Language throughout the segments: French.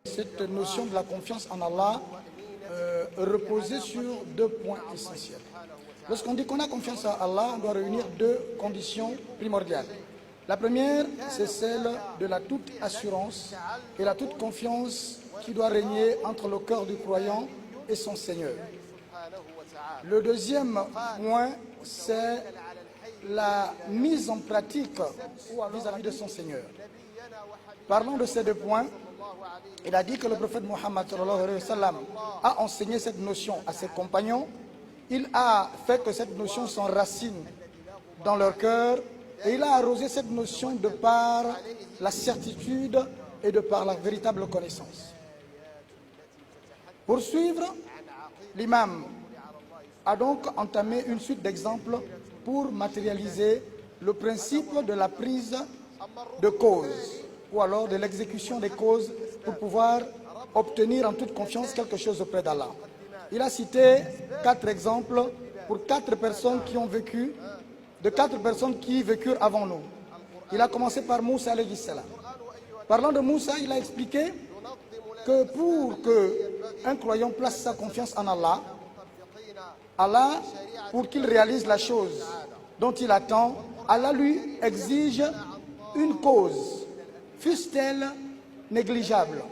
Cette notion de la confiance en Allah reposait sur deux points essentiels. Lorsqu'on dit qu'on a confiance en Allah, on doit réunir deux conditions primordiales. La première, c'est celle de la toute assurance et la toute confiance qui doit régner entre le cœur du croyant et son Seigneur. Le deuxième point, c'est la mise en pratique vis-à-vis de son Seigneur. Parlons de ces deux points. Il a dit que le prophète Mohammed a enseigné cette notion à ses compagnons. Il a fait que cette notion s'enracine dans leur cœur et il a arrosé cette notion de par la certitude et de par la véritable connaissance. Pour suivre, l'imam a donc entamé une suite d'exemples pour matérialiser le principe de la prise de cause ou alors de l'exécution des causes pour pouvoir obtenir en toute confiance quelque chose auprès d'Allah. Il a cité 4 exemples pour 4 personnes qui ont vécu, de 4 personnes qui vécurent avant nous. Il a commencé par Moussa alayhi salam. Parlant de Moussa, il a expliqué que pour qu'un croyant place sa confiance en Allah, Allah, pour qu'il réalise la chose dont il attend, Allah lui exige une cause, fût-elle négligeable.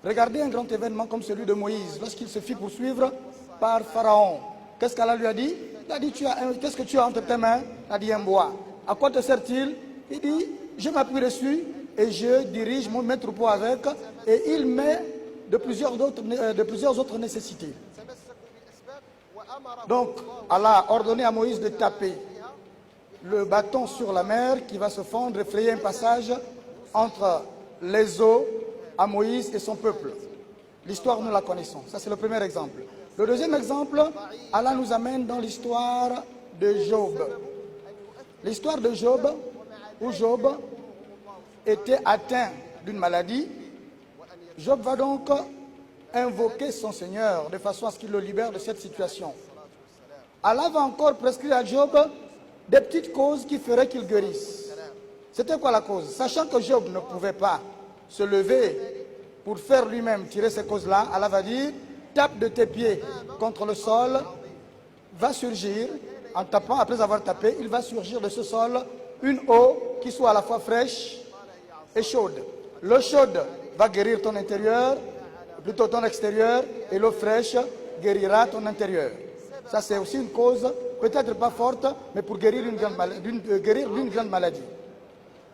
Regardez un grand événement comme celui de Moïse, lorsqu'il se fit poursuivre par Pharaon. Qu'est-ce qu'Allah lui a dit? Il a dit, qu'est-ce que tu as entre tes mains? Il a dit, un bois. À quoi te sert-il? Il dit, je m'appuie dessus et je dirige mes troupeaux avec, et il met de plusieurs autres nécessités. Donc, Allah a ordonné à Moïse de taper le bâton sur la mer qui va se fondre et frayer un passage entre les eaux à Moïse et son peuple. L'histoire, nous la connaissons. Ça, c'est le premier exemple. Le deuxième exemple, Allah nous amène dans l'histoire de Job. L'histoire de Job, où Job était atteint d'une maladie. Job va donc invoquer son Seigneur de façon à ce qu'il le libère de cette situation. Allah va encore prescrire à Job des petites causes qui feraient qu'il guérisse. C'était quoi la cause? Sachant que Job ne pouvait pas se lever pour faire lui-même tirer ces causes-là, Allah va dire, tape de tes pieds contre le sol, va surgir, en tapant, après avoir tapé, il va surgir de ce sol une eau qui soit à la fois fraîche et chaude. L'eau chaude va guérir ton intérieur, plutôt ton extérieur, et l'eau fraîche guérira ton intérieur. Ça, c'est aussi une cause, peut-être pas forte, mais pour guérir d'une grande maladie.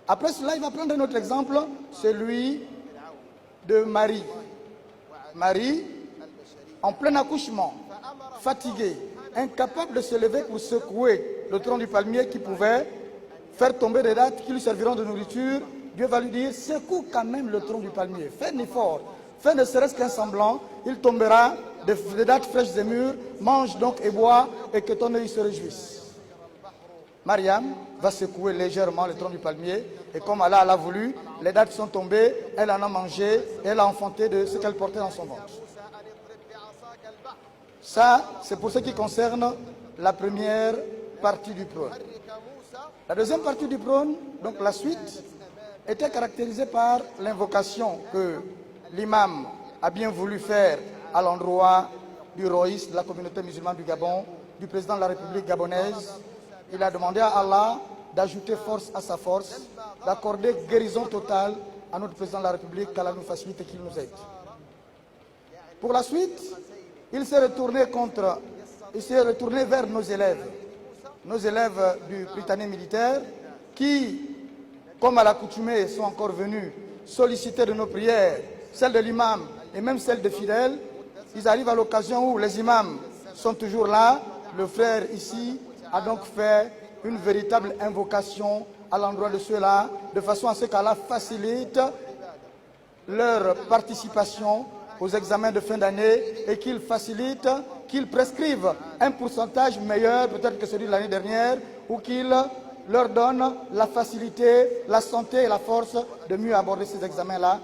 Après cela, il va prendre un autre exemple, celui de Marie. Marie, en plein accouchement, fatiguée, incapable de se lever pour secouer le tronc du palmier qui pouvait faire tomber des dattes qui lui serviront de nourriture, Dieu va lui dire, secoue quand même le tronc du palmier, fais un effort, fais ne serait-ce qu'un semblant, il tombera des dattes fraîches et mûres, mange donc et bois, et que ton œil se réjouisse. Mariam va secouer légèrement le tronc du palmier, et comme Allah l'a voulu, les dattes sont tombées, elle en a mangé, et elle a enfanté de ce qu'elle portait dans son ventre. Ça, c'est pour ce qui concerne la première partie du prône. La deuxième partie du prône, donc la suite, était caractérisée par l'invocation que l'imam a bien voulu faire à l'endroit du roïs de la communauté musulmane du Gabon, du président de la République gabonaise. Il a demandé à Allah d'ajouter force à sa force, d'accorder guérison totale à notre président de la République, qu'Allah nous facilite et qu'il nous aide. Pour la suite, il s'est retourné vers nos élèves du Britannique militaire, qui, comme à l'accoutumée, sont encore venus solliciter de nos prières, celles de l'imam et même celles des fidèles. Ils arrivent à l'occasion où les imams sont toujours là. Le frère ici a donc fait une véritable invocation à l'endroit de ceux-là, de façon à ce qu'Allah facilite leur participation aux examens de fin d'année et qu'il facilite, qu'il prescrive un pourcentage meilleur peut-être que celui de l'année dernière, ou qu'il leur donne la facilité, la santé et la force de mieux aborder ces examens-là.